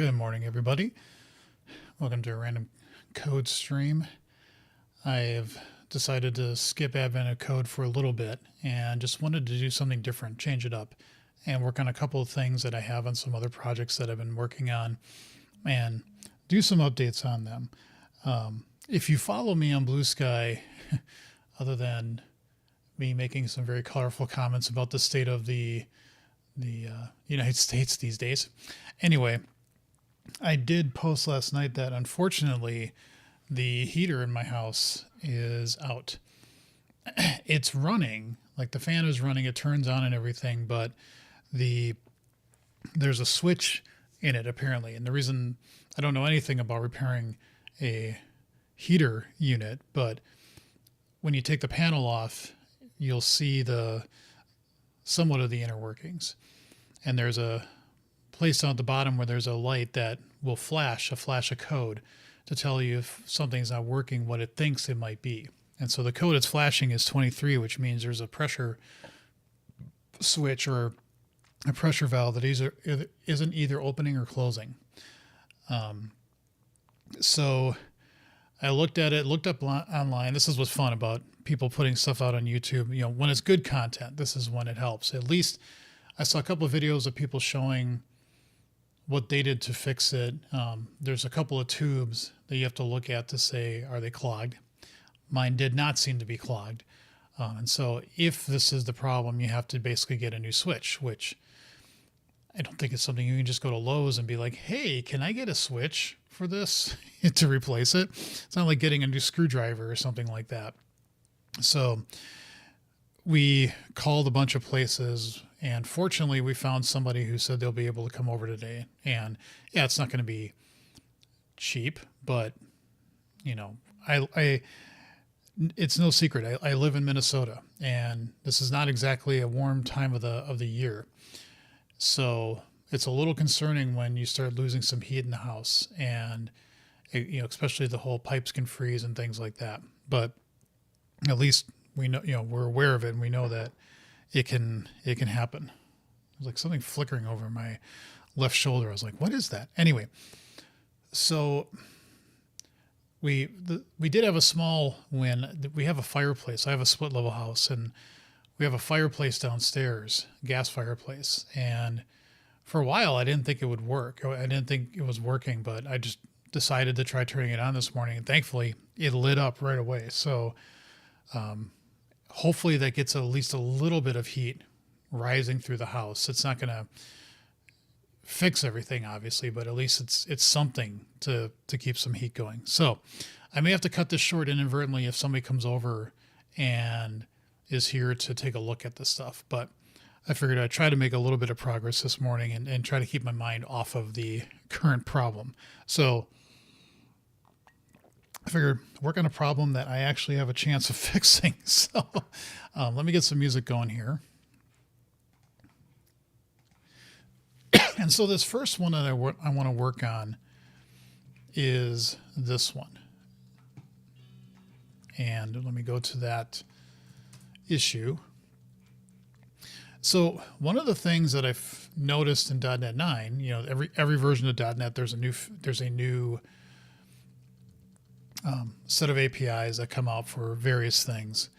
Good morning, everybody. Welcome to a Random Code stream. I have decided to skip Advent-of-Code for a little bit and just wanted to do something different, change it up, and work on a couple of things that I have on some other projects that I've been working on and do some updates on them. If you follow me on Blue Sky, other than me making some very colorful comments about the state of the United States these days. Anyway, I did post last night that unfortunately the heater in my house is out. It's running, like the fan is running, it turns on and everything, but there's a switch in it apparently. And the reason I don't know anything about repairing a heater unit, but when you take the panel off, you'll see somewhat of the inner workings. And there's a place down at the bottom where there's a light that will flash a code to tell you if something's not working, what it thinks it might be. And so the code it's flashing is 23, which means there's a pressure switch or a pressure valve that isn't either opening or closing. So I looked at it, looked up online. This is what's fun about people putting stuff out on YouTube. You know, when it's good content, this is when it helps. At least I saw a couple of videos of people showing what they did to fix it. There's a couple of tubes that you have to look at to say, are they clogged? Mine did not seem to be clogged. And so if this is the problem, you have to basically get a new switch, which I don't think it's something you can just go to Lowe's and be like, hey, can I get a switch for this to replace it? It's not like getting a new screwdriver or something like that. So we called a bunch of places, and fortunately we found somebody who said they'll be able to come over today. And yeah, it's not going to be cheap, but you know, it's no secret. I live in Minnesota, and this is not exactly a warm time of the year. So it's a little concerning when you start losing some heat in the house, and especially the whole pipes can freeze and things like that. But at least we know, we're aware of it, and we know that it can happen. There's like something flickering over my left shoulder. I was like, what is that? Anyway, so we did have a small win. We have a fireplace. I have a split level house, and we have a fireplace downstairs, gas fireplace. And for a while, I didn't think it would work. I didn't think it was working, but I just decided to try turning it on this morning, and thankfully it lit up right away. So hopefully that gets at least a little bit of heat rising through the house. It's not going to fix everything, obviously, but at least it's something to keep some heat going. So I may have to cut this short inadvertently if somebody comes over and is here to take a look at this stuff. But I figured I'd try to make a little bit of progress this morning and try to keep my mind off of the current problem. So I figured work on a problem that I actually have a chance of fixing. So let me get some music going here. And so this first one that I want to work on is this one. And let me go to that issue. So one of the things that I've noticed in .NET 9, every version of .NET, there's a new set of APIs that come out for various things,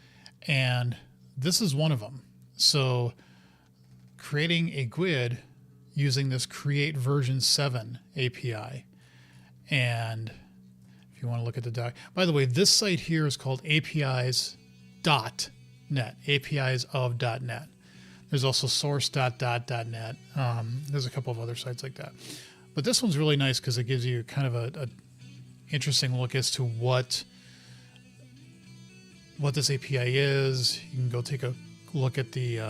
and this is one of them. So creating a GUID using this CreateVersion7 API, and if you want to look at the doc, by the way, this site here is called APIs.net, APIs of .NET. There's also source.net. There's a couple of other sites like that, but this one's really nice because it gives you kind of a interesting look as to what this API is. You can go take a look at the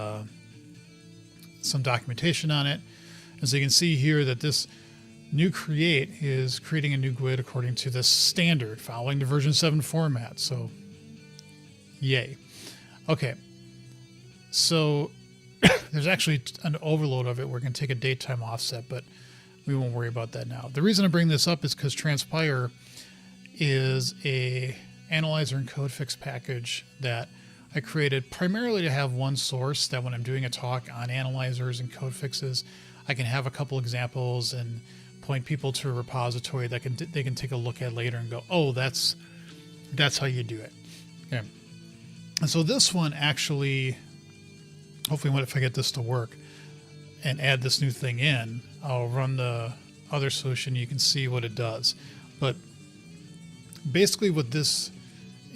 some documentation on it. And so you can see here that this new create is creating a new GUID according to this standard, following the version 7 format. So yay. Okay. So there's actually an overload of it. We're going to take a datetime offset, but we won't worry about that now. The reason I bring this up is because Transpire is a analyzer and code fix package that I created primarily to have one source that when I'm doing a talk on analyzers and code fixes, I can have a couple examples and point people to a repository that they can take a look at later and go, oh, that's how you do it. Okay. And so this one actually, hopefully if I get this to work and add this new thing in, I'll run the other solution. You can see what it does. But basically what this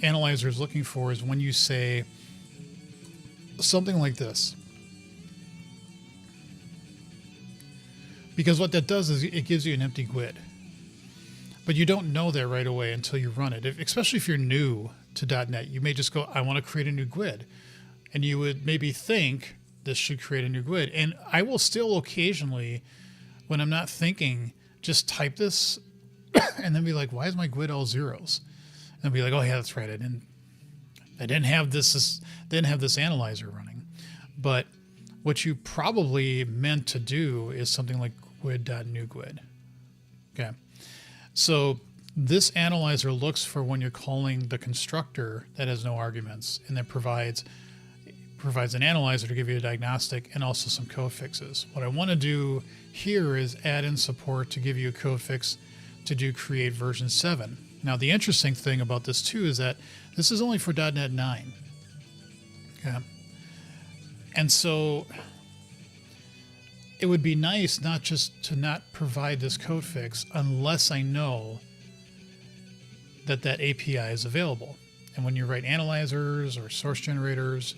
analyzer is looking for is when you say something like this. Because what that does is it gives you an empty GUID. But you don't know that right away until you run it. Especially if you're new to .NET, you may just go, I want to create a new GUID. And you would maybe think this should create a new GUID. And I will still occasionally, when I'm not thinking, just type this and then be like, why is my GUID all zeros? And be like, oh yeah, that's right. I didn't have this analyzer running. But what you probably meant to do is something like GUID.NewGUID. Okay. So this analyzer looks for when you're calling the constructor that has no arguments, and then provides an analyzer to give you a diagnostic and also some code fixes. What I want to do here is add in support to give you a code fix to do CreateVersion7. Now, the interesting thing about this too is that this is only for .NET 9. Okay. And so it would be nice not just to not provide this code fix unless I know that API is available. And when you write analyzers or source generators,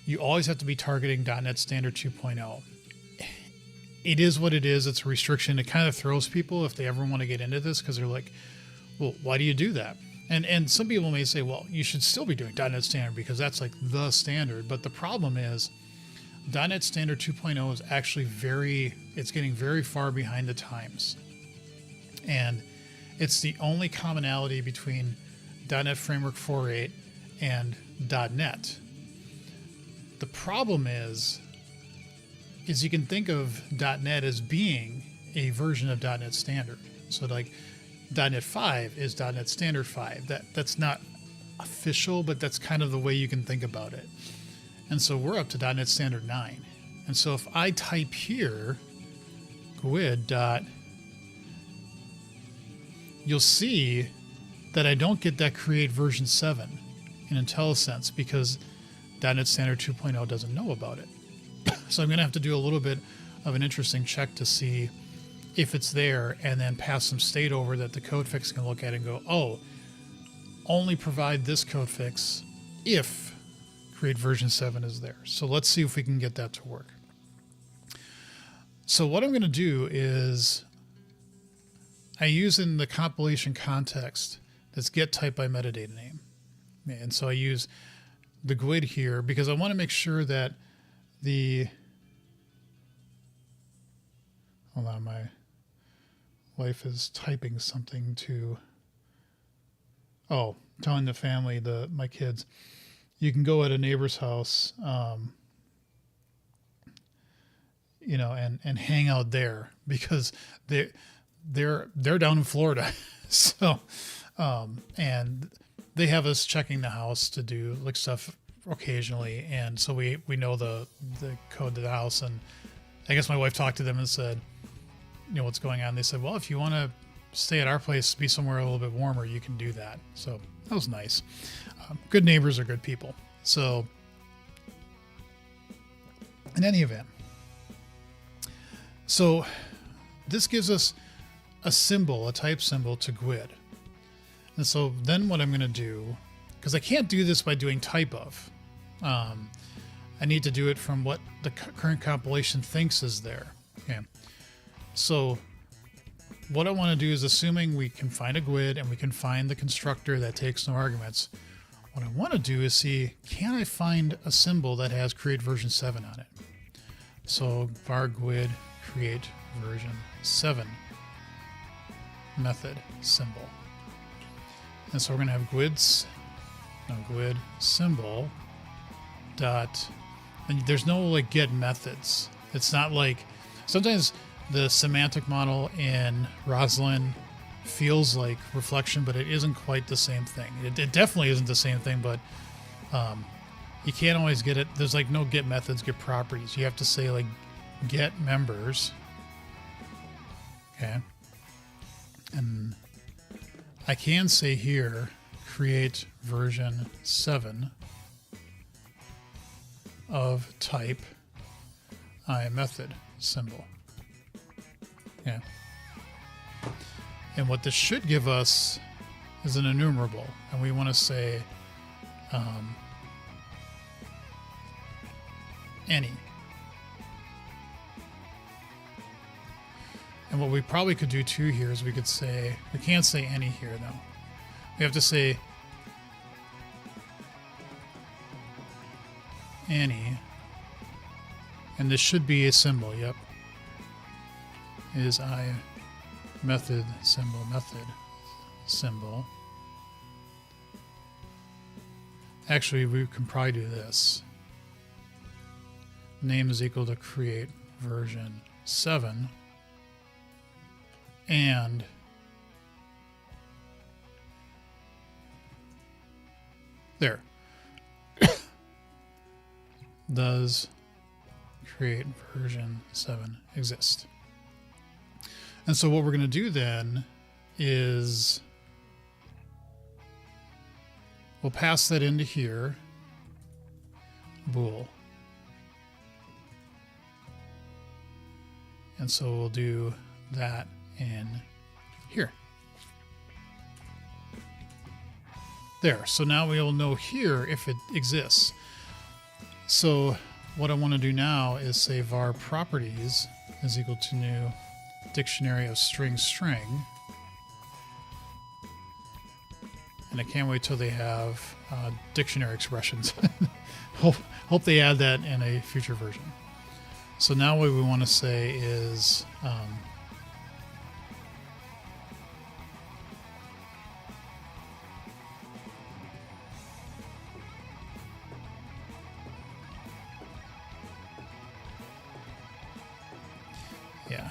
you always have to be targeting .NET Standard 2.0. It is what it is. It's a restriction. It kind of throws people if they ever want to get into this, because they're like, well, why do you do that? And some people may say, well, you should still be doing .NET Standard because that's like the standard. But the problem is .NET Standard 2.0 is actually it's getting very far behind the times. And it's the only commonality between .NET Framework 4.8 and .NET. The problem is you can think of .NET as being a version of .NET Standard. So like .NET 5 is .NET Standard 5. That's not official, but that's kind of the way you can think about it. And so we're up to .NET Standard 9. And so if I type here GUID. You'll see that I don't get that CreateVersion7 in IntelliSense because .NET Standard 2.0 doesn't know about it. So I'm going to have to do a little bit of an interesting check to see if it's there, and then pass some state over that the code fix can look at and go, oh, only provide this code fix if CreateVersion7 is there. So let's see if we can get that to work. So what I'm going to do is I use in the compilation context this get type by metadata name. And so I use the GUID here because I want to make sure that hold on, my wife is typing something telling the family, my kids, you can go at a neighbor's house, and hang out there because they're down in Florida. So, and they have us checking the house to do like stuff occasionally. And so we know the code to the house. And I guess my wife talked to them and said, what's going on? They said, well, if you want to stay at our place, be somewhere a little bit warmer, you can do that. So that was nice. Good neighbors are good people. So in any event, so this gives us a type symbol to GUID. And so then what I'm going to do, because I can't do this by doing type of, I need to do it from what the current compilation thinks is there. Okay. So what I want to do is, assuming we can find a GUID and we can find the constructor that takes no arguments, what I want to do is see, can I find a symbol that has CreateVersion7 on it? So var GUID CreateVersion7 method symbol. And so we're going to have GUID symbol dot, and there's no like get methods. It's not like, sometimes the semantic model in Roslyn feels like reflection, but it isn't quite the same thing. It definitely isn't the same thing, but you can't always get it. There's like no get methods, get properties. You have to say like get members. Okay. And I can say here, create version 7 of type iMethod symbol. Okay. And what this should give us is an enumerable. And we want to say any. And what we probably could do too here is we could say, we can't say any here though. We have to say any. And this should be a symbol, yep. Is I method symbol. Actually, we can probably do this. Name is equal to create version 7. And there. Does create version 7 exist? And so what we're going to do then is we'll pass that into here, bool. And so we'll do that in here. There. So now we'll know here if it exists. So what I want to do now is say var properties is equal to new dictionary of string. And I can't wait till they have dictionary expressions. hope they add that in a future version. So now what we want to say is yeah.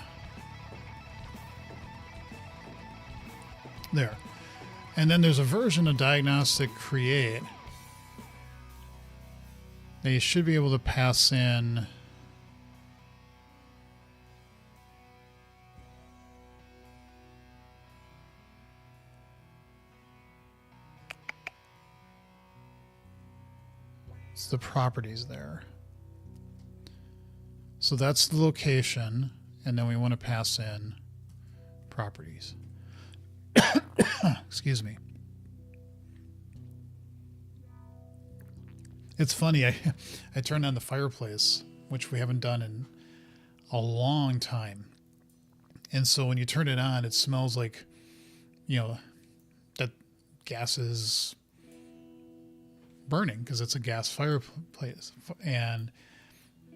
There. And then there's a version of Guid.Create that you should be able to pass in the properties there. So that's the location, and then we want to pass in properties. Excuse me. It's funny, I turned on the fireplace, which we haven't done in a long time. And so when you turn it on, it smells like, you know, that gas is burning because it's a gas fireplace, and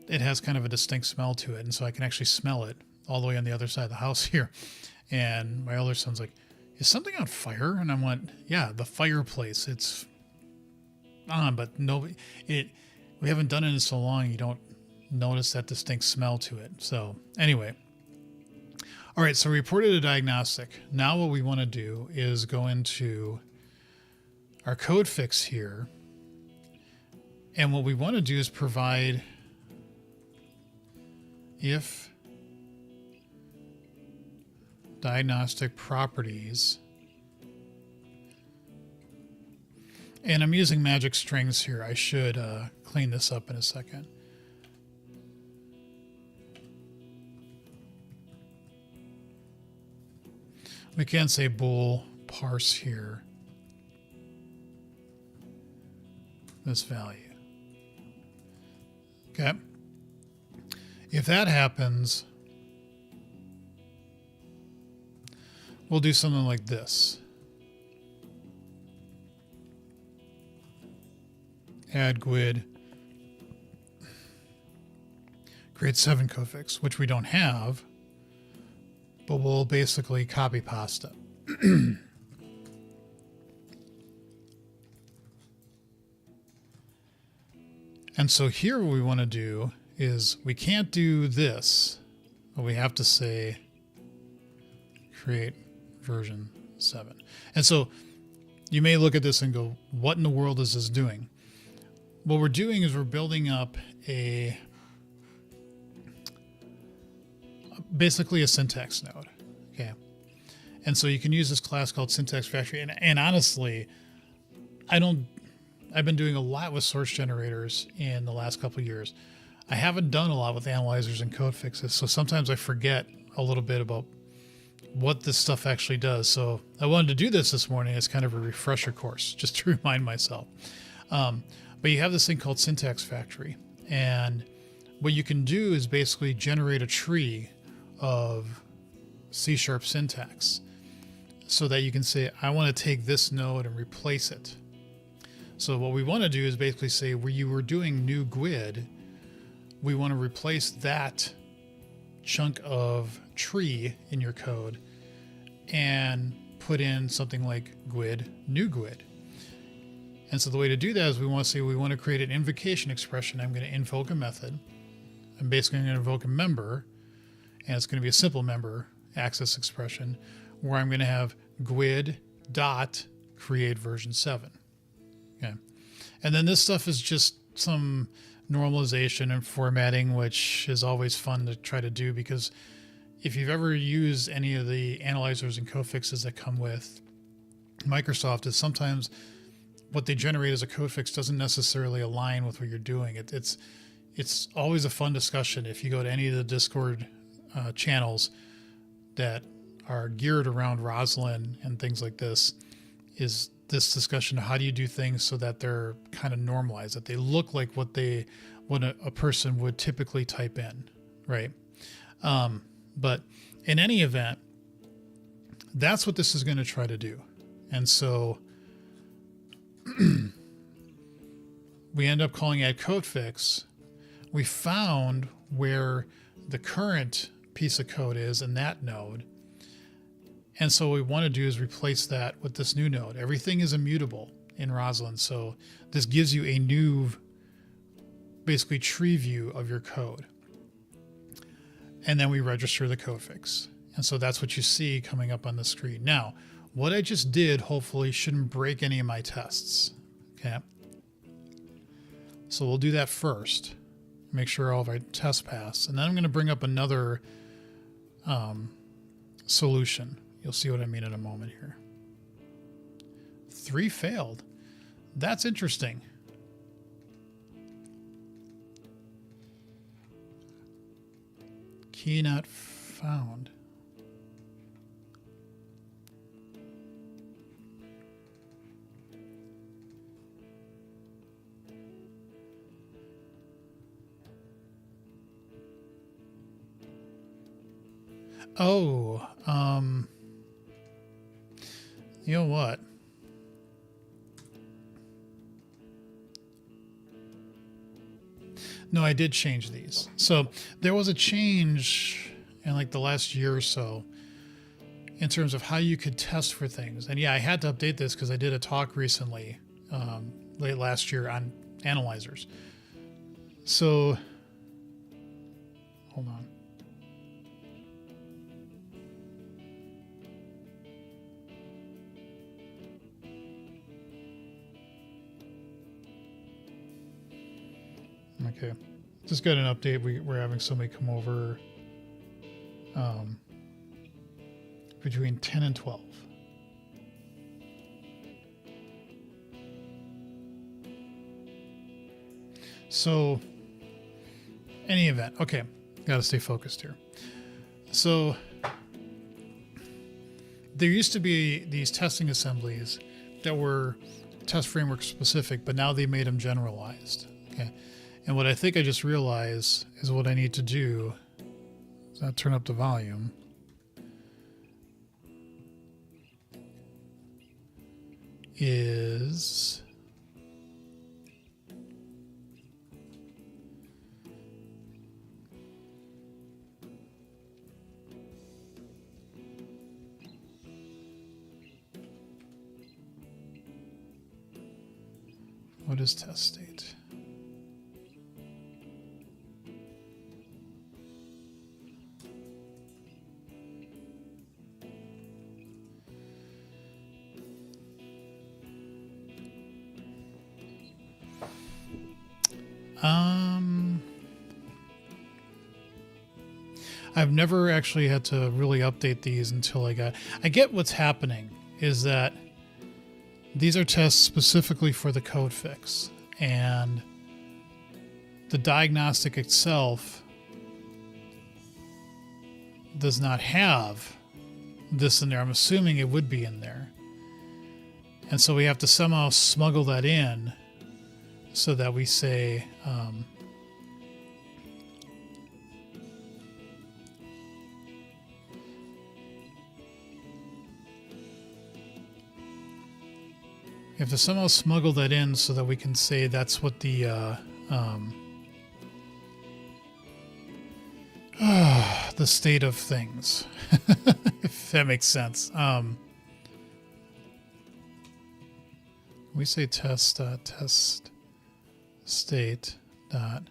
it has kind of a distinct smell to it. And so I can actually smell it all the way on the other side of the house here. And my older son's like, is something on fire? And I went, yeah, the fireplace, it's on, but we haven't done it in so long, you don't notice that distinct smell to it. So anyway, all right, so we reported a diagnostic. Now what we want to do is go into our code fix here. And what we want to do is provide if diagnostic properties, and I'm using magic strings here. I should clean this up in a second. We can say bool parse here this value. Okay. If that happens, we'll do something like this. Add Guid Create7 code fix, which we don't have, but we'll basically copy pasta. And so here what we want to do is we can't do this, but we have to say create version 7. And so you may look at this and go, what in the world is this doing? What we're doing is we're building up basically a syntax node. And so you can use this class called Syntax Factory. And honestly, I've been doing a lot with source generators in the last couple of years. I haven't done a lot with analyzers and code fixes. So sometimes I forget a little bit about what this stuff actually does. So I wanted to do this morning as kind of a refresher course, just to remind myself. But you have this thing called Syntax Factory. And what you can do is basically generate a tree of C# syntax so that you can say, I want to take this node and replace it. So what we want to do is basically say where you were doing new Guid, we want to replace that chunk of tree in your code and put in something like Guid, new Guid. And so the way to do that is we want to say we want to create an invocation expression. I'm going to invoke a method. I'm basically going to invoke a member, and it's going to be a simple member access expression where I'm going to have Guid.CreateVersion7. Okay. And then this stuff is just some normalization and formatting, which is always fun to try to do, because if you've ever used any of the analyzers and code fixes that come with Microsoft, is sometimes what they generate as a code fix doesn't necessarily align with what you're doing. It's always a fun discussion. If you go to any of the Discord channels that are geared around Roslyn and things like this, is this discussion of how do you do things so that they're kind of normalized, that they look like what a person would typically type in, right? But in any event, that's what this is going to try to do. And so we end up calling add code fix. We found where the current piece of code is in that node. And so what we want to do is replace that with this new node. Everything is immutable in Roslyn. So this gives you a new, basically, tree view of your code. And then we register the code fix. And so that's what you see coming up on the screen. Now, what I just did hopefully shouldn't break any of my tests. Okay. So we'll do that first. Make sure all of our tests pass. And then I'm going to bring up another solution. You'll see what I mean in a moment here. 3 failed. That's interesting. Key not found. Oh, you know what? No, I did change these. So there was a change in like the last year or so in terms of how you could test for things. And yeah, I had to update this because I did a talk recently, late last year, on analyzers. So hold on. Okay, just got an update. We're having somebody come over between 10 and 12. So, any event. Okay, got to stay focused here. So, there used to be these testing assemblies that were test framework specific, but now they made them generalized. Okay. And what I think I just realized is what I need to do is not turn up the volume. Is what is test state? I've never actually had to really update these until I get what's happening is that these are tests specifically for the code fix, and the diagnostic itself does not have this in there. I'm assuming it would be in there. And so we have to somehow smuggle that in so that we say, we have to somehow smuggle that in so that we can say that's what the state of things, if that makes sense. We say test state dot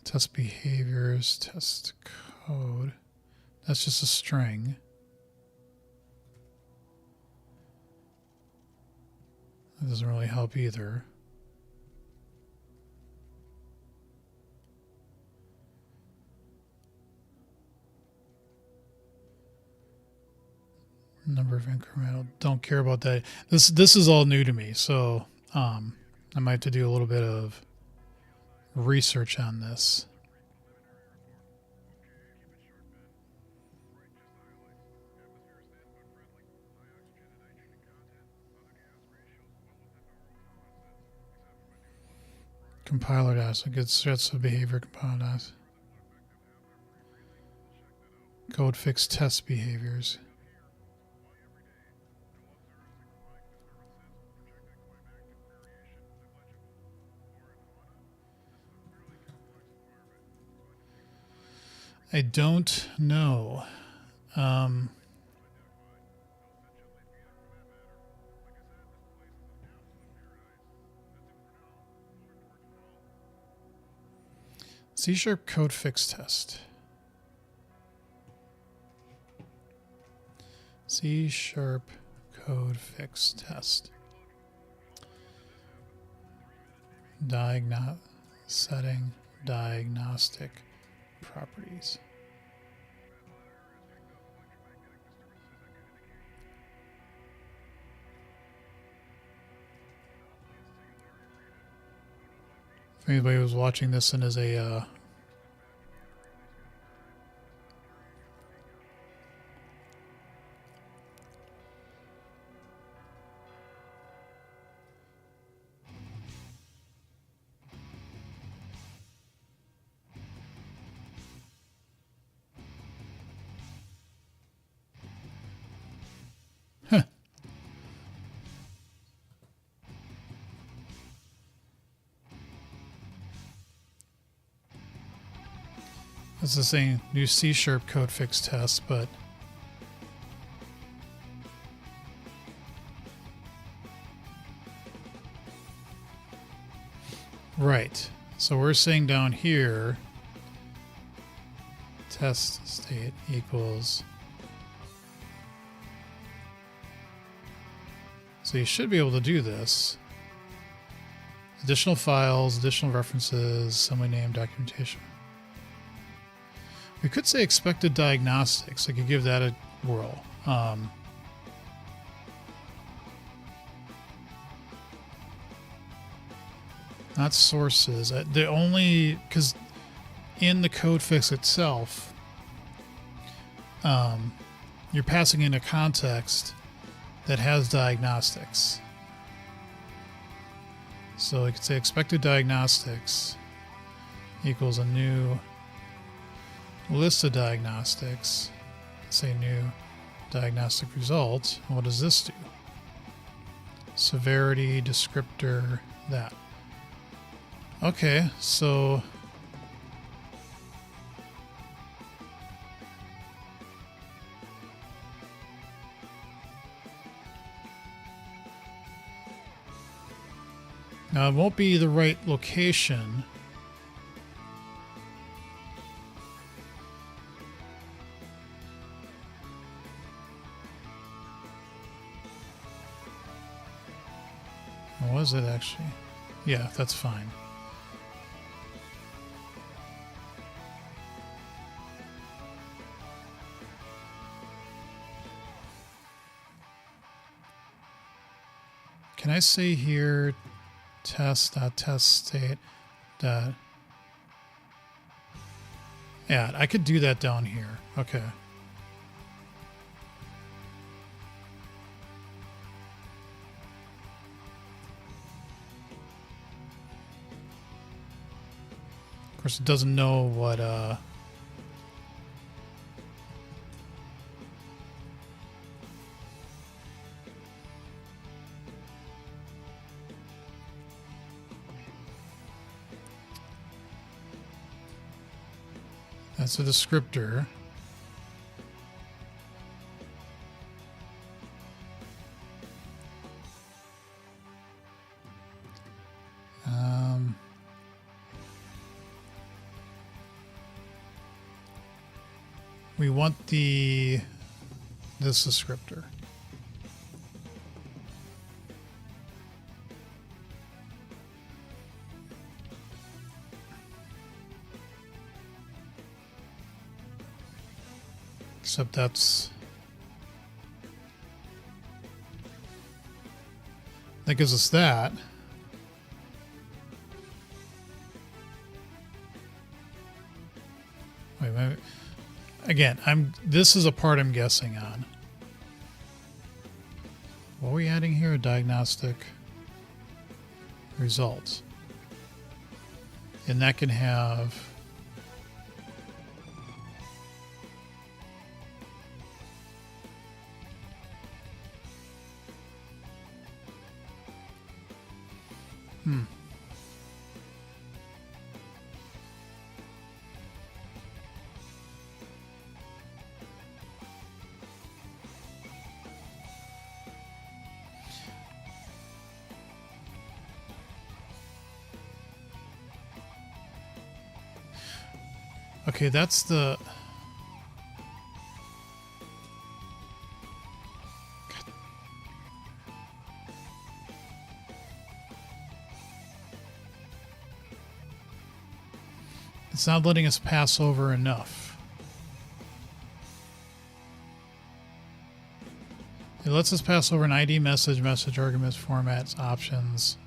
test behaviors, test code. That's just a string. That doesn't really help either. Number of incremental. Don't care about that. This is all new to me, so I might have to do a little bit of research on this. Compiler does a good sets of behavior. Compiler does. Code fix test behaviors. I don't know. C# code fix test. C# code fix test. Setting diagnostic properties. If anybody was watching this and is a It's the same new C# code fix test, but right. So we're saying down here, test state equals. So you should be able to do this. Additional files, additional references, summary name, documentation. We could say expected diagnostics. I could give that a whirl. Not sources. The only, because in the code fix itself, you're passing in a context that has diagnostics. So I could say expected diagnostics equals a new list of diagnostics. Say new diagnostic result. What does this do? Severity, descriptor, that. Okay, so now it won't be the right location. Was it actually? Yeah, that's fine. Can I say here test.testState dot add? I could do that down here. Okay. Of course, it doesn't know what that's a descriptor. We want this descriptor. Except that gives us that. Wait. Again, this is a part I'm guessing on. What are we adding here? A diagnostic results. And that can have okay, that's the... It's not letting us pass over enough. It lets us pass over an ID message, message arguments, formats, options.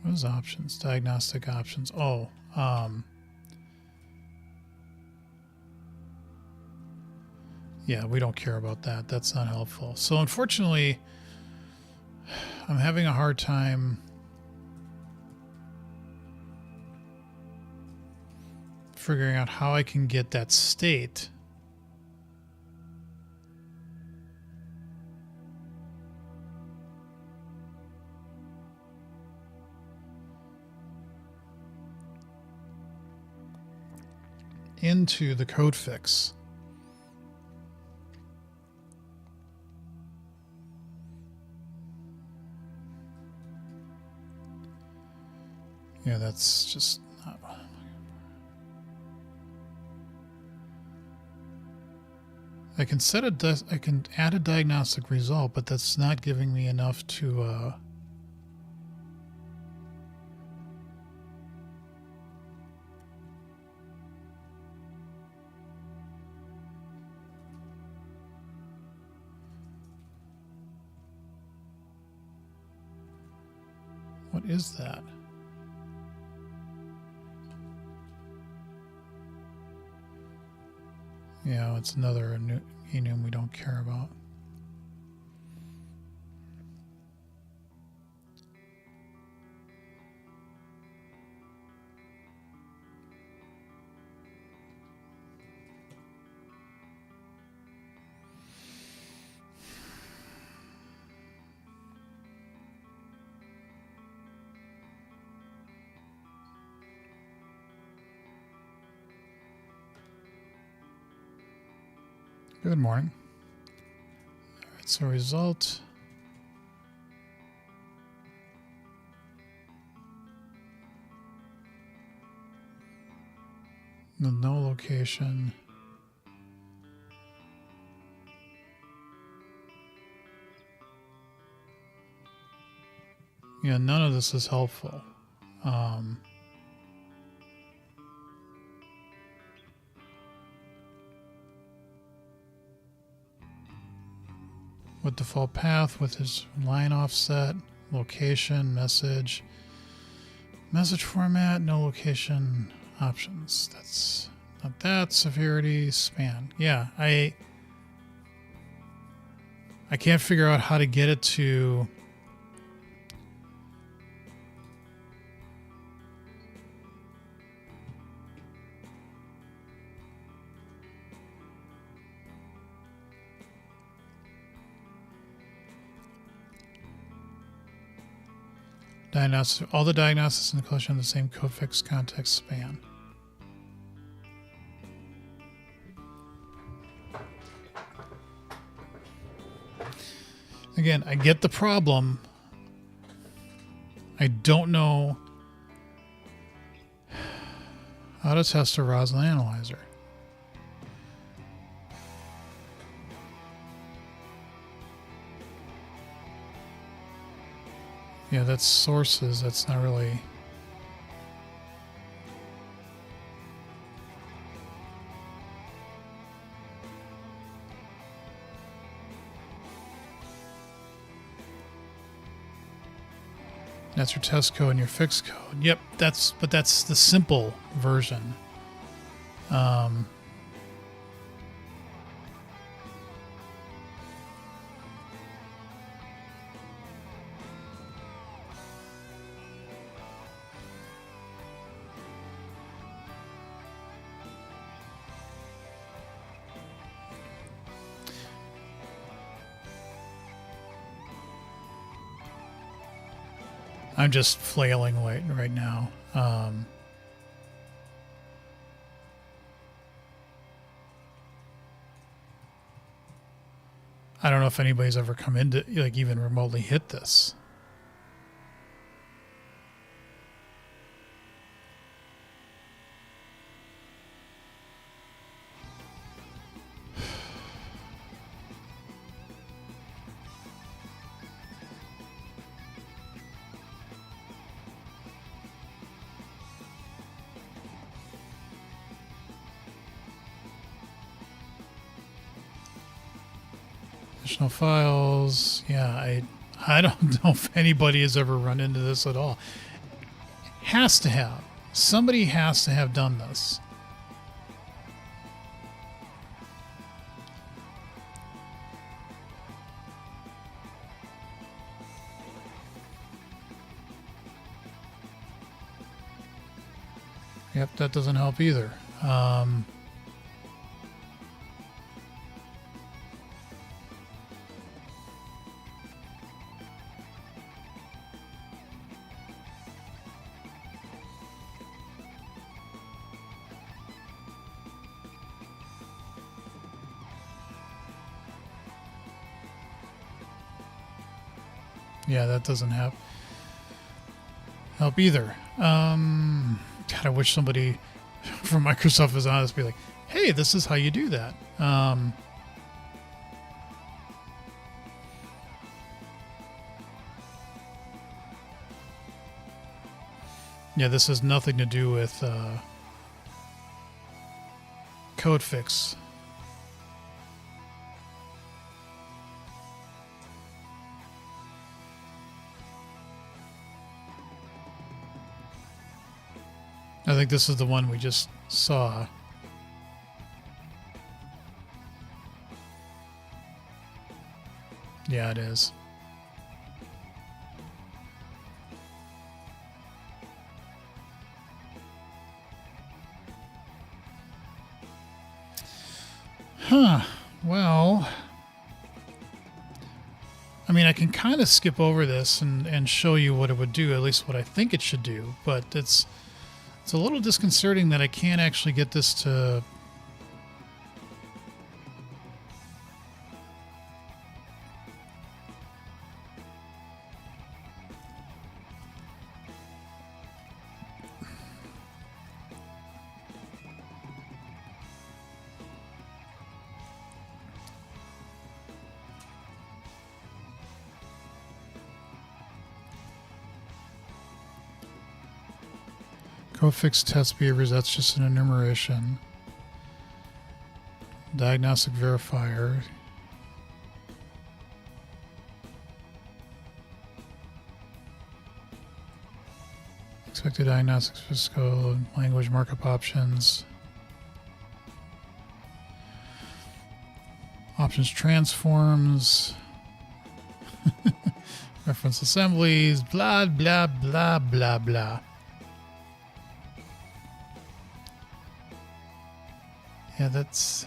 What is options? Diagnostic options. Oh, yeah, we don't care about that. That's not helpful. So unfortunately, I'm having a hard time figuring out how I can get that state into the code fix. Yeah, that's just not... I can I can add a diagnostic result, but that's not giving me enough to what is that? Yeah, it's another enum we don't care about. Good morning. All right, so result. No location. Yeah, none of this is helpful. With default path, with his line offset, location, message format, no location options. That's not that. Severity, span. Yeah, I can't figure out how to get it to diagnostic. All the diagnostics in the collection have the same code fix context span. Again, I get the problem. I don't know how to test a Roslyn analyzer. Yeah, that's sources. That's not really... That's your test code and your fix code. Yep, but that's the simple version. I'm just flailing right now. I don't know if anybody's ever come into, like, even remotely hit this. Additional files. Yeah, I don't know if anybody has ever run into this at all. Has to have. Somebody has to have done this. Yep, that doesn't help either. Yeah, that doesn't help either. God, I wish somebody from Microsoft was honest, be like, hey, this is how you do that. Yeah, this has nothing to do with code fix. I think this is the one we just saw. Yeah, it is. Huh. Well, I mean, I can kind of skip over this and show you what it would do, at least what I think it should do, but it's a little disconcerting that I can't actually get this to Code fix test behaviors, that's just an enumeration. Diagnostic verifier. Expected diagnostics physical language markup options. Options transforms. Reference assemblies. Blah, blah, blah, blah, blah. Yeah, that's...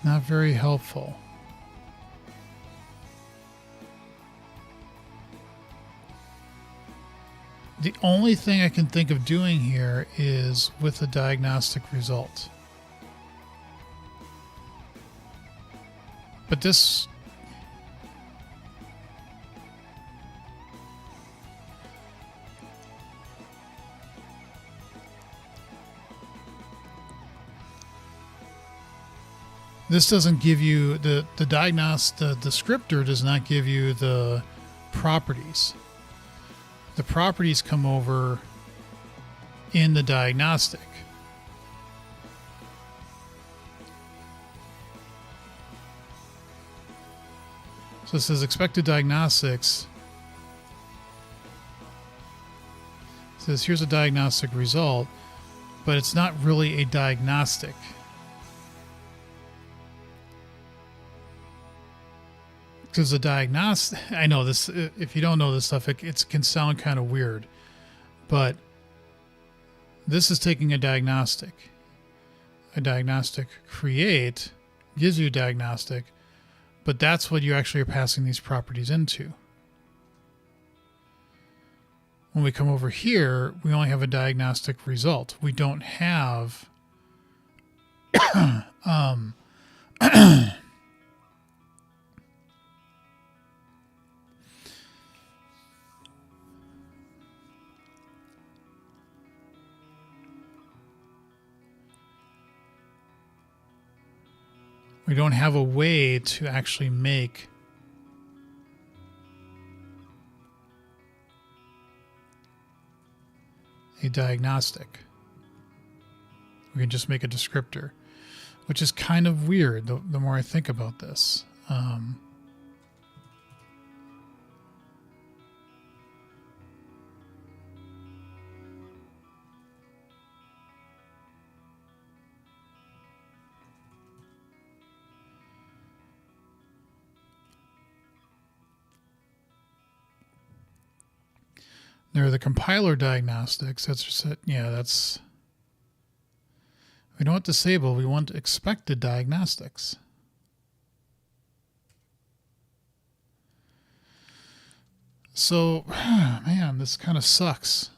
not very helpful. The only thing I can think of doing here is with the diagnostic result. But this... this doesn't give you the descriptor does not give you the properties. The properties come over in the diagnostic. So it says expected diagnostics. It says here's a diagnostic result, but it's not really a diagnostic. Because the diagnostic, I know this, if you don't know this stuff, it can sound kind of weird, but this is taking a diagnostic. A diagnostic create gives you a diagnostic, but that's what you actually are passing these properties into. When we come over here, we only have a diagnostic result. We don't have we don't have a way to actually make a diagnostic. We can just make a descriptor, which is kind of weird the more I think about this. There are the compiler diagnostics. That's just it. Yeah, that's... we don't want disable. We want expected diagnostics. So, man, this kind of sucks.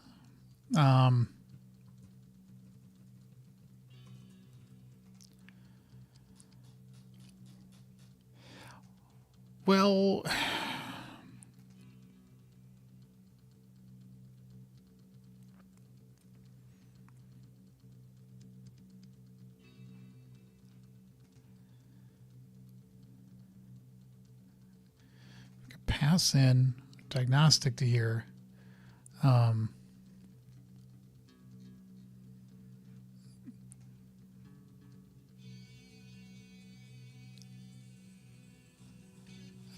Well... pass in diagnostic to here. And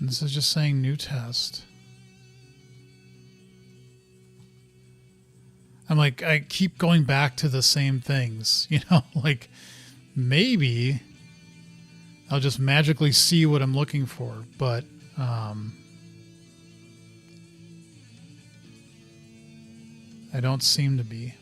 this is just saying new test. I'm like, I keep going back to the same things, you know, like maybe I'll just magically see what I'm looking for, but I don't seem to be.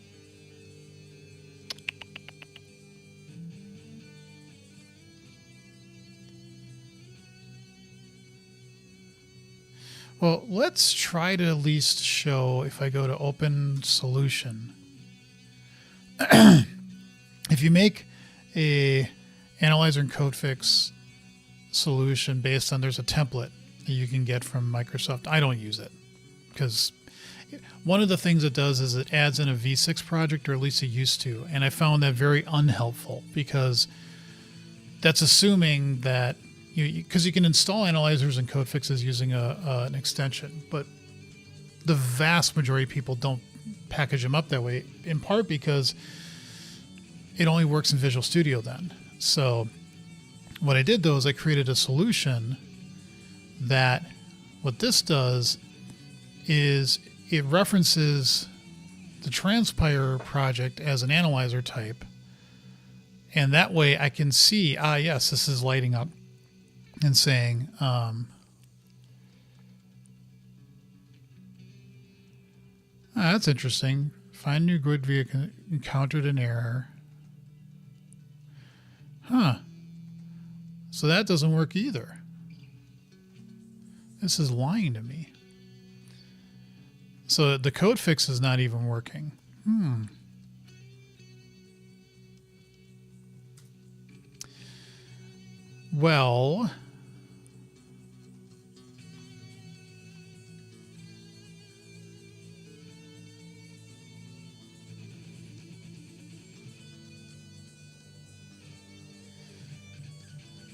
Well, let's try to at least show if I go to open solution. If you make a analyzer and code fix solution based on, there's a template that you can get from Microsoft. I don't use it because one of the things it does is it adds in a V6 project, or at least it used to, and I found that very unhelpful because that's assuming that because you can install analyzers and code fixes using an extension, but the vast majority of people don't package them up that way, in part because it only works in Visual Studio then. So what I did though is I created a solution that what this does is it references the Transpire project as an analyzer type. And that way I can see, yes, this is lighting up and saying, that's interesting. Find new grid via encountered an error. Huh. So that doesn't work either. This is lying to me. So the code fix is not even working. Well,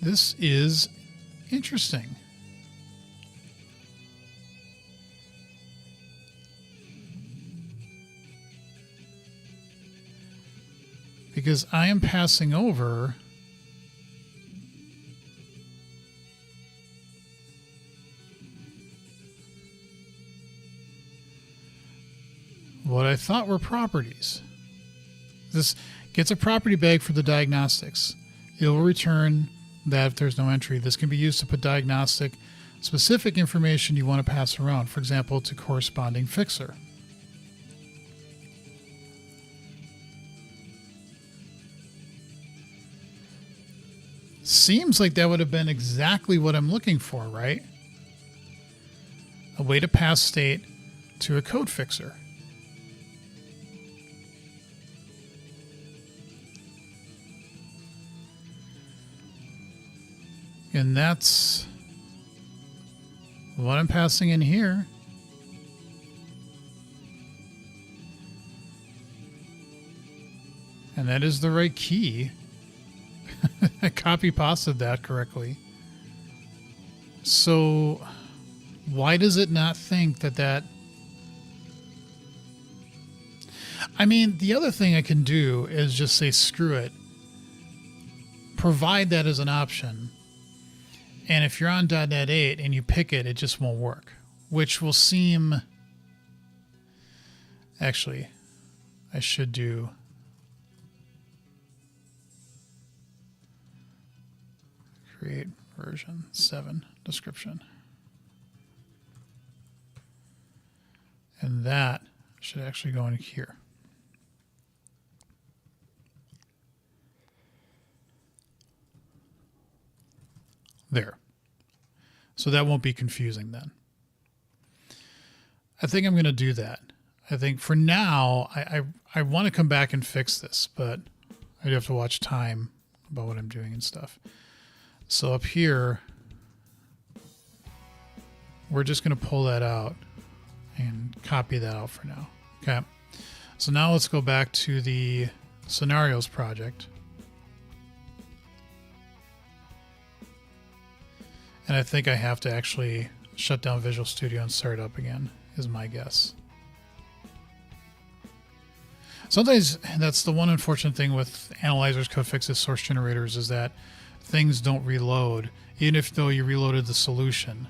this is interesting. Because I am passing over what I thought were properties. This gets a property bag for the diagnostics. It will return that if there's no entry. This can be used to put diagnostic specific information you want to pass around, for example, to corresponding fixer. Seems like that would have been exactly what I'm looking for, right? A way to pass state to a code fixer. And that's what I'm passing in here. And that is the right key. I copy-pasted that correctly. So why does it not think that... I mean, the other thing I can do is just say, screw it. Provide that as an option. And if you're on .NET 8 and you pick it, it just won't work. Which will seem... Actually, I should do... Create version 7 description. And that should actually go in here. There. So that won't be confusing then. I think I'm going to do that. I think for now, I want to come back and fix this, but I do have to watch time about what I'm doing and stuff. So up here, we're just going to pull that out and copy that out for now. Okay. So now let's go back to the scenarios project. And I think I have to actually shut down Visual Studio and start it up again, is my guess. Sometimes that's the one unfortunate thing with analyzers, code fixes, source generators is that things don't reload, even if though you reloaded the solution.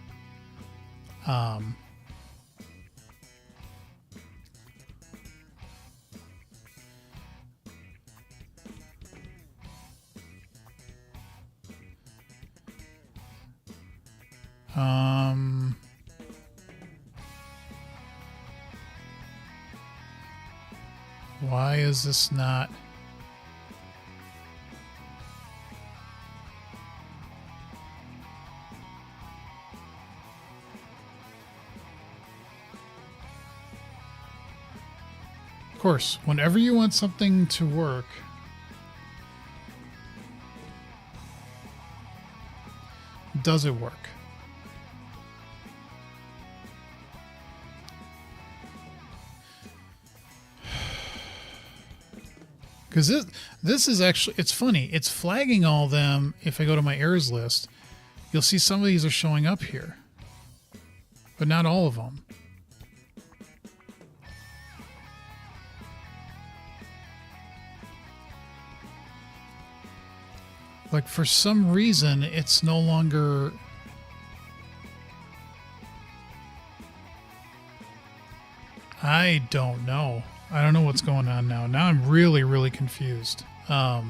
Why is this not... Of course, whenever you want something to work, does it work? Because this is actually, it's funny, it's flagging all of them if I go to my errors list, you'll see some of these are showing up here, but not all of them. Like, for some reason, it's no longer... I don't know. I don't know what's going on now. Now I'm really, really confused. This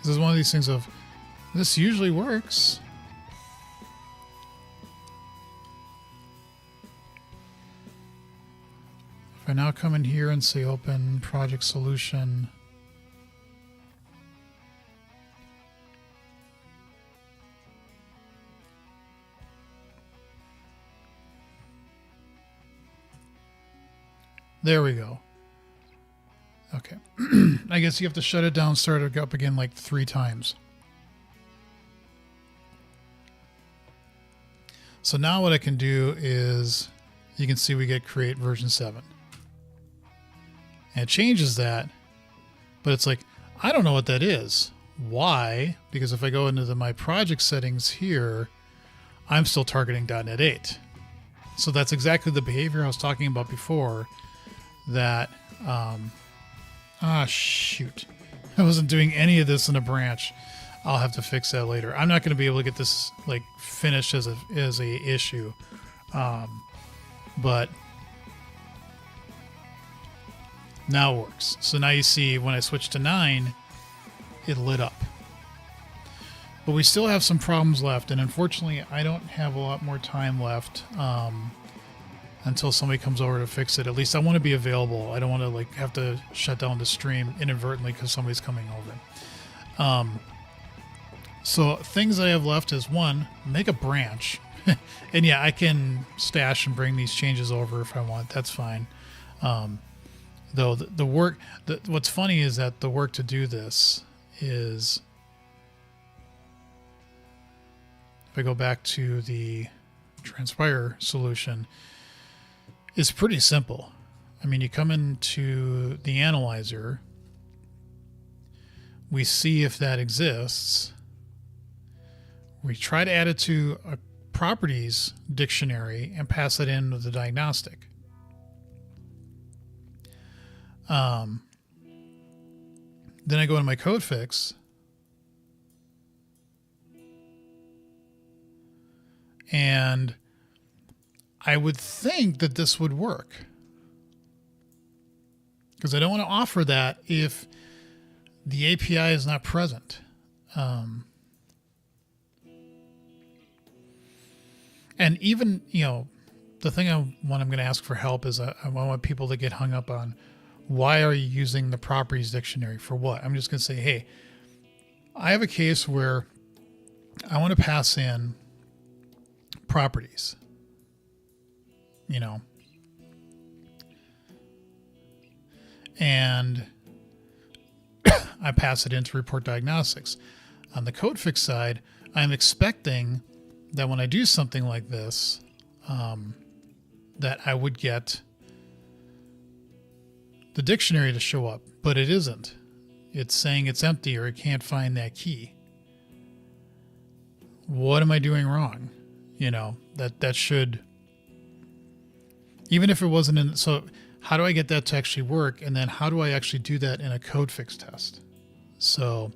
is one of these things of, this usually works. If I now come in here and say open project solution, there we go. Okay. I guess you have to shut it down, start it up again like 3 times. So now what I can do is, you can see we get create version 7. And it changes that, but it's like, I don't know what that is. Why? Because if I go into my project settings here, I'm still targeting .NET 8. So that's exactly the behavior I was talking about before. That, shoot. I wasn't doing any of this in a branch. I'll have to fix that later. I'm not going to be able to get this like finished as a issue. But now it works. So now you see when I switch to 9, it lit up. But we still have some problems left, and unfortunately I don't have a lot more time left until somebody comes over to fix it. At least I want to be available. I don't want to like have to shut down the stream inadvertently because somebody's coming over. So things I have left is 1, make a branch. And yeah, I can stash and bring these changes over if I want. That's fine. Though the work, what's funny is that the work to do this is, if I go back to the Transpire solution, is pretty simple. I mean, you come into the analyzer, we see if that exists, we try to add it to a properties dictionary and pass it in with the diagnostic. Then I go into my code fix, and I would think that this would work, because I don't want to offer that if the API is not present. And even, the thing I'm going to ask for help is I want people to get hung up on, why are you using the properties dictionary for what? I'm just going to say, hey, I have a case where I want to pass in properties, and I pass it into report diagnostics. On the code fix side, I'm expecting that when I do something like this, that I would get the dictionary to show up, but it isn't. It's saying it's empty or it can't find that key. What am I doing wrong? That should, even if it wasn't in, so how do I get that to actually work? And then how do I actually do that in a code fix test? So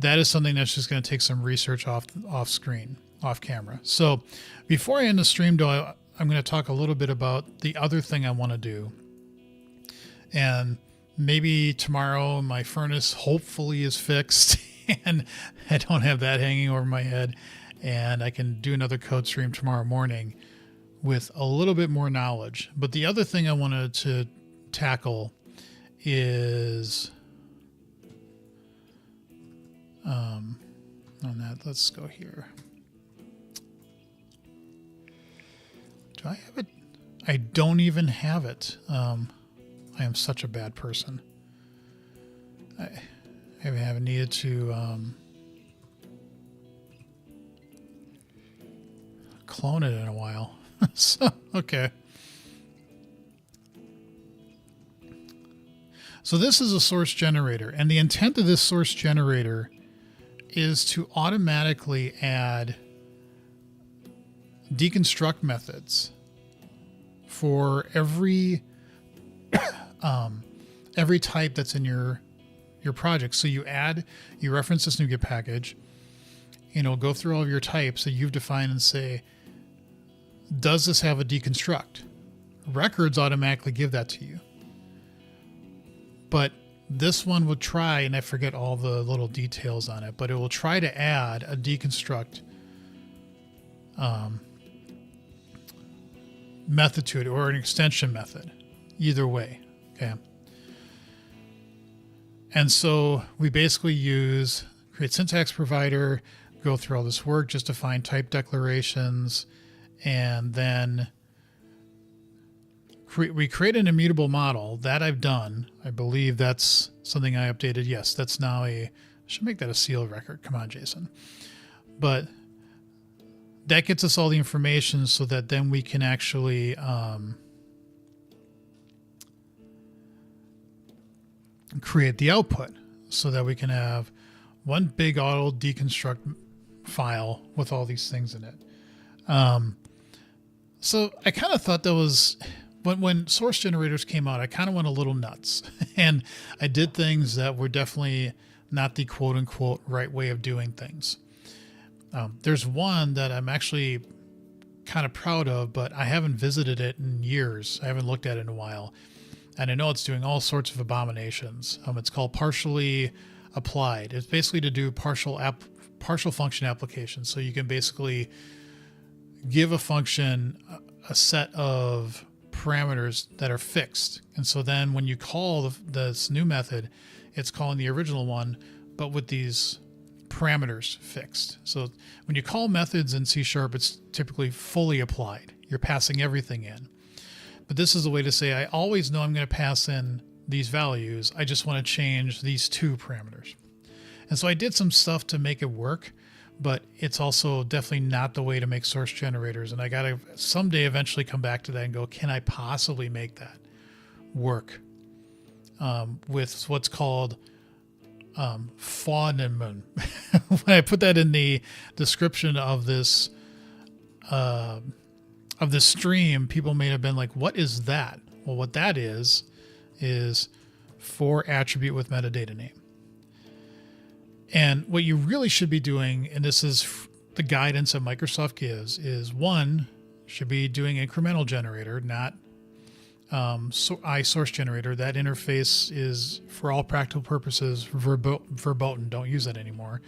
that is something that's just going to take some research off screen, off camera. So before I end the stream, though, I'm going to talk a little bit about the other thing I want to do. And maybe tomorrow my furnace hopefully is fixed and I don't have that hanging over my head, and I can do another code stream tomorrow morning with a little bit more knowledge. But the other thing I wanted to tackle is on that, let's go here. Do I have it? I don't even have it. I am such a bad person. I haven't needed to clone it in a while. So, okay. So this is a source generator, and the intent of this source generator is to automatically add deconstruct methods for every type that's in your project. So you reference this NuGet package, go through all of your types that you've defined and say, does this have a deconstruct? Records automatically give that to you. But this one will try, and I forget all the little details on it, but it will try to add a deconstruct method to it, or an extension method, either way. Okay. And so we basically use create syntax provider, go through all this work just to find type declarations, and then we create an immutable model that I've done. I believe that's something I updated. Yes, that's now I should make that a seal record. Come on, Jason. But that gets us all the information so that then we can actually create the output, so that we can have one big auto deconstruct file with all these things in it. So I kind of thought that was, when source generators came out, I kind of went a little nuts and I did things that were definitely not the quote unquote right way of doing things. There's one that I'm actually kind of proud of, but I haven't visited it in years. I haven't looked at it in a while. And I know it's doing all sorts of abominations. It's called partially applied. It's basically to do partial function applications. So you can basically give a function a set of parameters that are fixed. And so then when you call this new method, it's calling the original one, but with these parameters fixed. So when you call methods in C#, it's typically fully applied. You're passing everything in. But this is a way to say, I always know I'm going to pass in these values. I just want to change these two parameters. And so I did some stuff to make it work, but it's also definitely not the way to make source generators. And I got to someday eventually come back to that and go, can I possibly make that work with what's called FAWMN-ing? When I put that in the description of this stream, people may have been like, what is that? Well, what that is for attribute with metadata name. And what you really should be doing, and this is the guidance that Microsoft gives, is one, should be doing incremental generator, not source generator. That interface is, for all practical purposes, verboten. Don't use that anymore.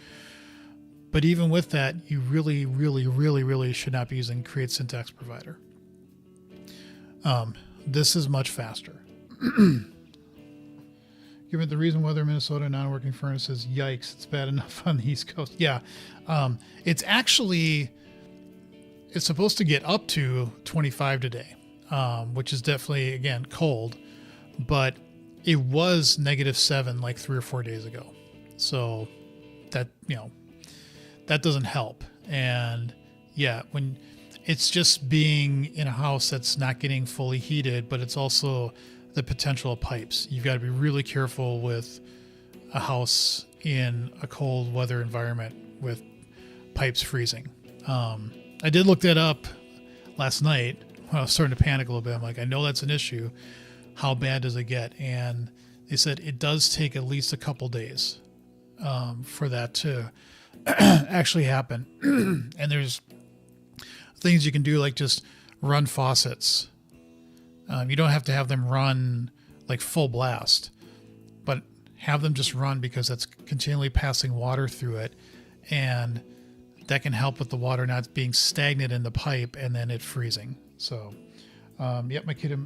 But even with that, you really, really, really, really should not be using create syntax provider. This is much faster. Given the reason weather in Minnesota, non-working furnaces, yikes, it's bad enough on the East Coast. Yeah, it's supposed to get up to 25 today, which is definitely, again, cold, but it was -7 like 3 or 4 days ago. So that, that doesn't help. And yeah, when it's just being in a house that's not getting fully heated, but it's also the potential of pipes. You've got to be really careful with a house in a cold weather environment with pipes freezing. I did look that up last night when I was starting to panic a little bit. I'm like, I know that's an issue. How bad does it get? And they said it does take at least a couple days for that to actually happen. And there's things you can do, like just run faucets. You don't have to have them run like full blast, but have them just run because that's continually passing water through it, and that can help with the water not being stagnant in the pipe and then it freezing. So, yep, my kid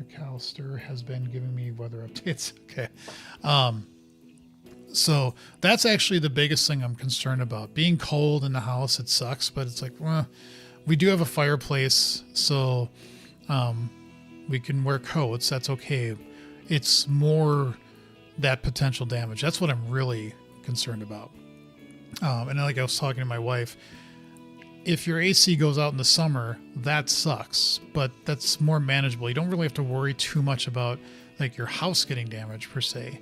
McAllister has been giving me weather updates. Okay. So that's actually the biggest thing I'm concerned about. Being cold in the house, it sucks, but it's like, well, we do have a fireplace, so we can wear coats. That's okay. It's more that potential damage. That's what I'm really concerned about. And like I was talking to my wife, if your AC goes out in the summer, that sucks, but that's more manageable. You don't really have to worry too much about like your house getting damaged per se.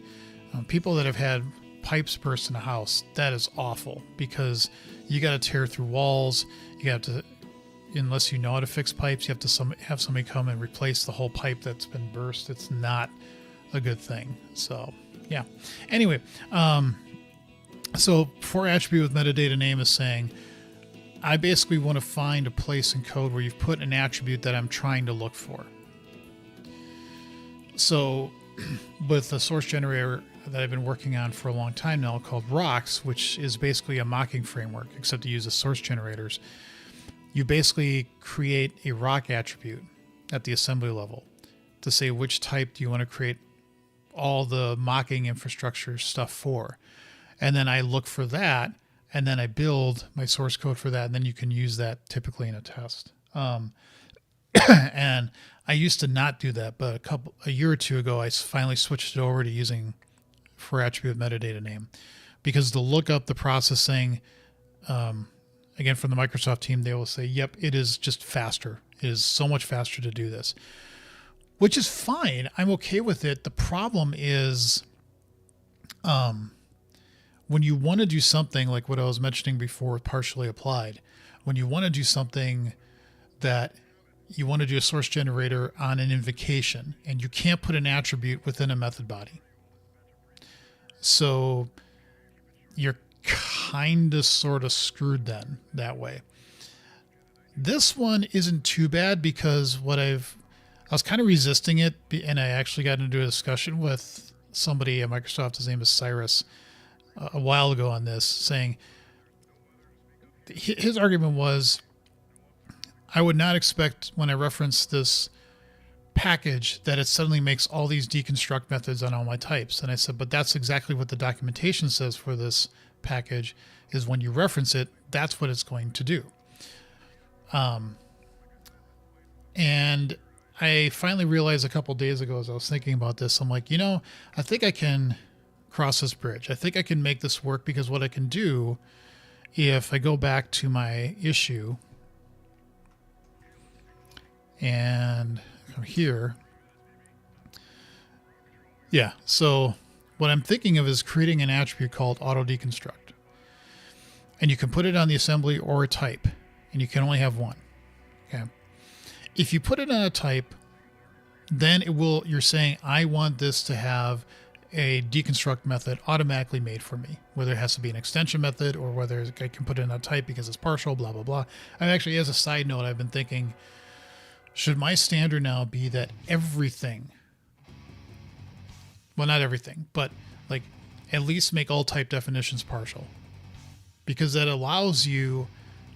People that have had pipes burst in a house, that is awful, because you got to tear through walls. You have to, unless you know how to fix pipes, you have to have somebody come and replace the whole pipe that's been burst. It's not a good thing. So yeah. Anyway, so for attribute with metadata name is saying, I basically want to find a place in code where you've put an attribute that I'm trying to look for. So with the source generator that I've been working on for a long time now called Rocks, which is basically a mocking framework, except it uses source generators, you basically create a rock attribute at the assembly level to say which type do you want to create all the mocking infrastructure stuff for. And then I look for that, and then I build my source code for that, and then you can use that typically in a test. And I used to not do that, but a year or two ago, I finally switched it over to using for attribute metadata name, because the lookup, the processing, again, from the Microsoft team, they will say, yep, it is just faster. It is so much faster to do this, which is fine. I'm okay with it. The problem is, when you want to do something like what I was mentioning before with partially applied, when you want to do something that you want to do a source generator on an invocation, and you can't put an attribute within a method body. So you're kind of sort of screwed then that way. This one isn't too bad, because I was kind of resisting it, and I actually got into a discussion with somebody at Microsoft, his name is Cyrus, a while ago on this, saying his argument was, I would not expect when I reference this package that it suddenly makes all these deconstruct methods on all my types. And I said, but that's exactly what the documentation says for this package, is when you reference it, that's what it's going to do. And I finally realized a couple days ago, as I was thinking about this, I'm like, I think I can cross this bridge. I think I can make this work, because what I can do, if I go back to my issue and come here, yeah, so what I'm thinking of is creating an attribute called AutoDeconstruct, and you can put it on the assembly or a type, and you can only have one. Okay, if you put it on a type, then you're saying, I want this to have a deconstruct method automatically made for me, whether it has to be an extension method or whether I can put it in a type because it's partial, blah, blah, blah. And actually, as a side note, I've been thinking, should my standard now be that everything, well, not everything, but like at least make all type definitions partial, because that allows you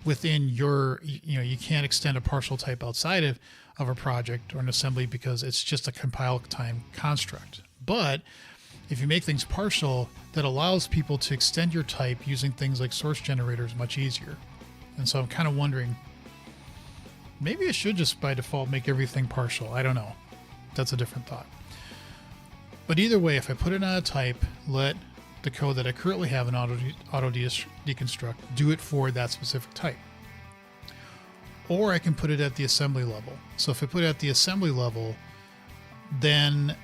within your, you can't extend a partial type outside of a project or an assembly because it's just a compile time construct. But if you make things partial, that allows people to extend your type using things like source generators much easier. And so I'm kind of wondering, maybe I should just by default make everything partial. I don't know. That's a different thought. But either way, if I put it on a type, let the code that I currently have in AutoDeconstruct do it for that specific type. Or I can put it at the assembly level. So if I put it at the assembly level, then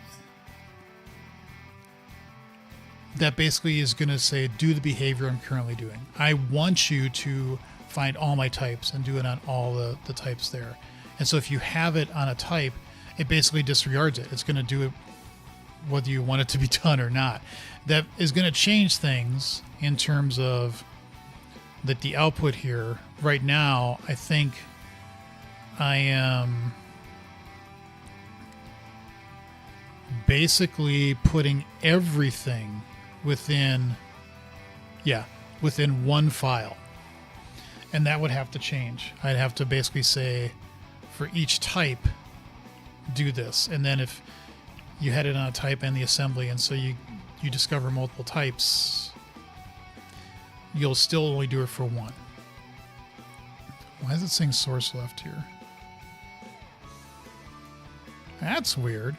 that basically is going to say, do the behavior I'm currently doing. I want you to find all my types and do it on all the types there. And so if you have it on a type, it basically disregards it. It's going to do it whether you want it to be done or not. That is going to change things in terms of that the output here. Right now, I think I am basically putting everything within one file. And that would have to change. I'd have to basically say, for each type, do this. And then if you had it on a type and the assembly, and so you discover multiple types, you'll still only do it for one. Why is it saying source left here? That's weird.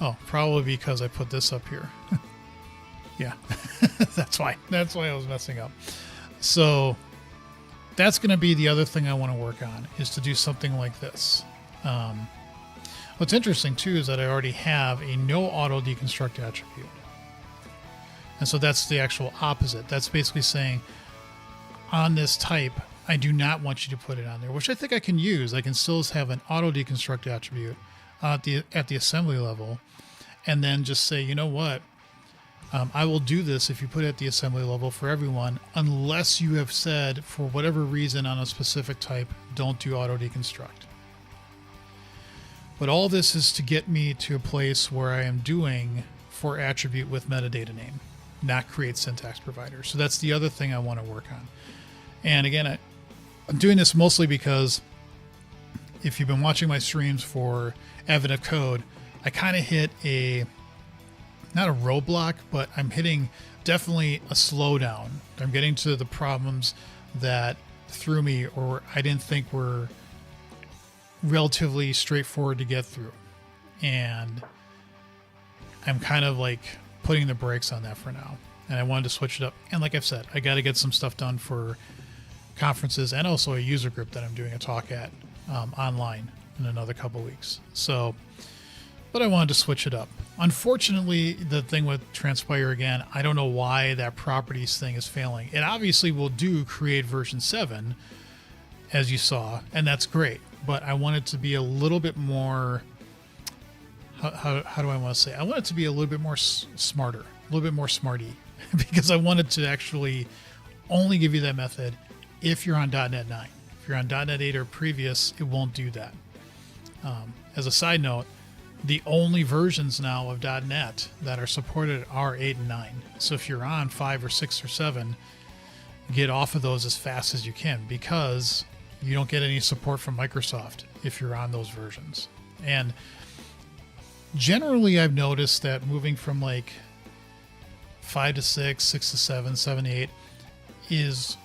Oh, probably because I put this up here. Yeah, that's why. That's why I was messing up. So that's going to be the other thing I want to work on, is to do something like this. What's interesting too is that I already have a no auto deconstruct attribute. And so that's the actual opposite. That's basically saying on this type, I do not want you to put it on there, which I think I can use. I can still have an auto deconstruct attribute at the assembly level, and then just say, you know what? I will do this if you put it at the assembly level for everyone, unless you have said, for whatever reason on a specific type, don't do auto deconstruct. But all this is to get me to a place where I am doing for attribute with metadata name, not create syntax provider. So that's the other thing I want to work on. And again, I'm doing this mostly because if you've been watching my streams for Random.Code, I kind of hit not a roadblock, but I'm hitting definitely a slowdown. I'm getting to the problems that threw me or I didn't think were relatively straightforward to get through. And I'm kind of like putting the brakes on that for now. And I wanted to switch it up. And like I've said, I got to get some stuff done for conferences and also a user group that I'm doing a talk at online in another couple weeks. So, but I wanted to switch it up. Unfortunately, the thing with Transpire again, I don't know why that properties thing is failing. It obviously will do CreateVersion7, as you saw, and that's great. But I want it to be a little bit more, how do I want to say? I want it to be a little bit more smarter, a little bit more smarty, because I want it to actually only give you that method if you're on .NET 9. If you're on .NET 8 or previous, it won't do that. As a side note, the only versions now of .NET that are supported are 8 and 9. So if you're on 5 or 6 or 7, get off of those as fast as you can, because you don't get any support from Microsoft if you're on those versions. And generally I've noticed that moving from like 5 to 6, 6 to 7, 7 to 8 is,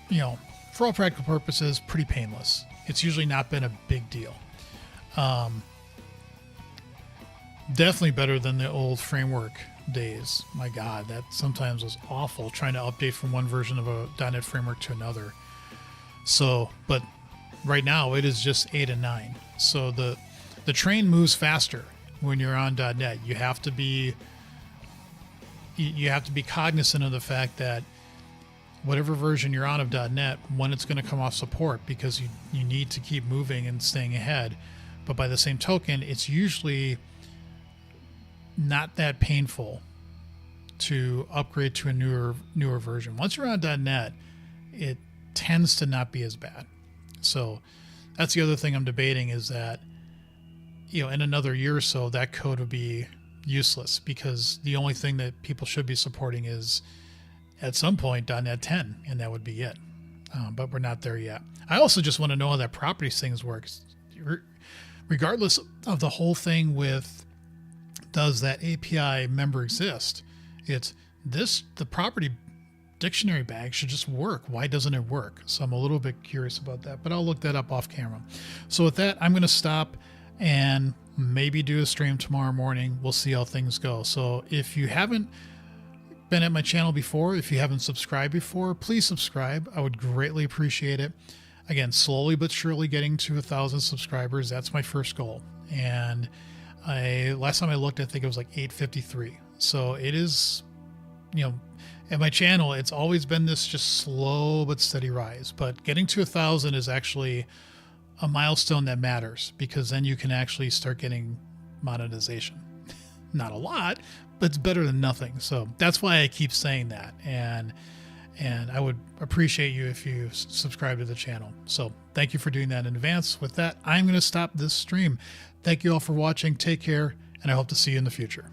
you know, for all practical purposes, pretty painless. It's usually not been a big deal. Definitely better than the old framework days. My God, that sometimes was awful trying to update from one version of a .NET framework to another. So, but right now it is just 8 and 9. So the train moves faster when you're on .NET. You have to be cognizant of the fact that whatever version you're on of .NET, when it's going to come off support, because you need to keep moving and staying ahead. But by the same token, it's usually not that painful to upgrade to a newer version. Once you're on .NET, it tends to not be as bad. So that's the other thing I'm debating, is that, you know, in another year or so, that code would be useless, because the only thing that people should be supporting is at some point .NET 10, and that would be it. But we're not there yet. I also just want to know how that properties things works. Regardless of the whole thing with, does that API member exist? It's this, the property dictionary bag should just work. Why doesn't it work? So I'm a little bit curious about that, but I'll look that up off camera. So with that, I'm going to stop and maybe do a stream tomorrow morning. We'll see how things go. So if you haven't been at my channel before, if you haven't subscribed before, please subscribe. I would greatly appreciate it. Again, slowly but surely getting to 1,000 subscribers. That's my first goal. And last time I looked, I think it was like 853. So it is, you know, at my channel, it's always been this just slow but steady rise. But getting to 1,000 is actually a milestone that matters, because then you can actually start getting monetization. Not a lot, but it's better than nothing. So that's why I keep saying that. And I would appreciate you if you subscribe to the channel. So thank you for doing that in advance. With that, I'm going to stop this stream. Thank you all for watching. Take care, and I hope to see you in the future.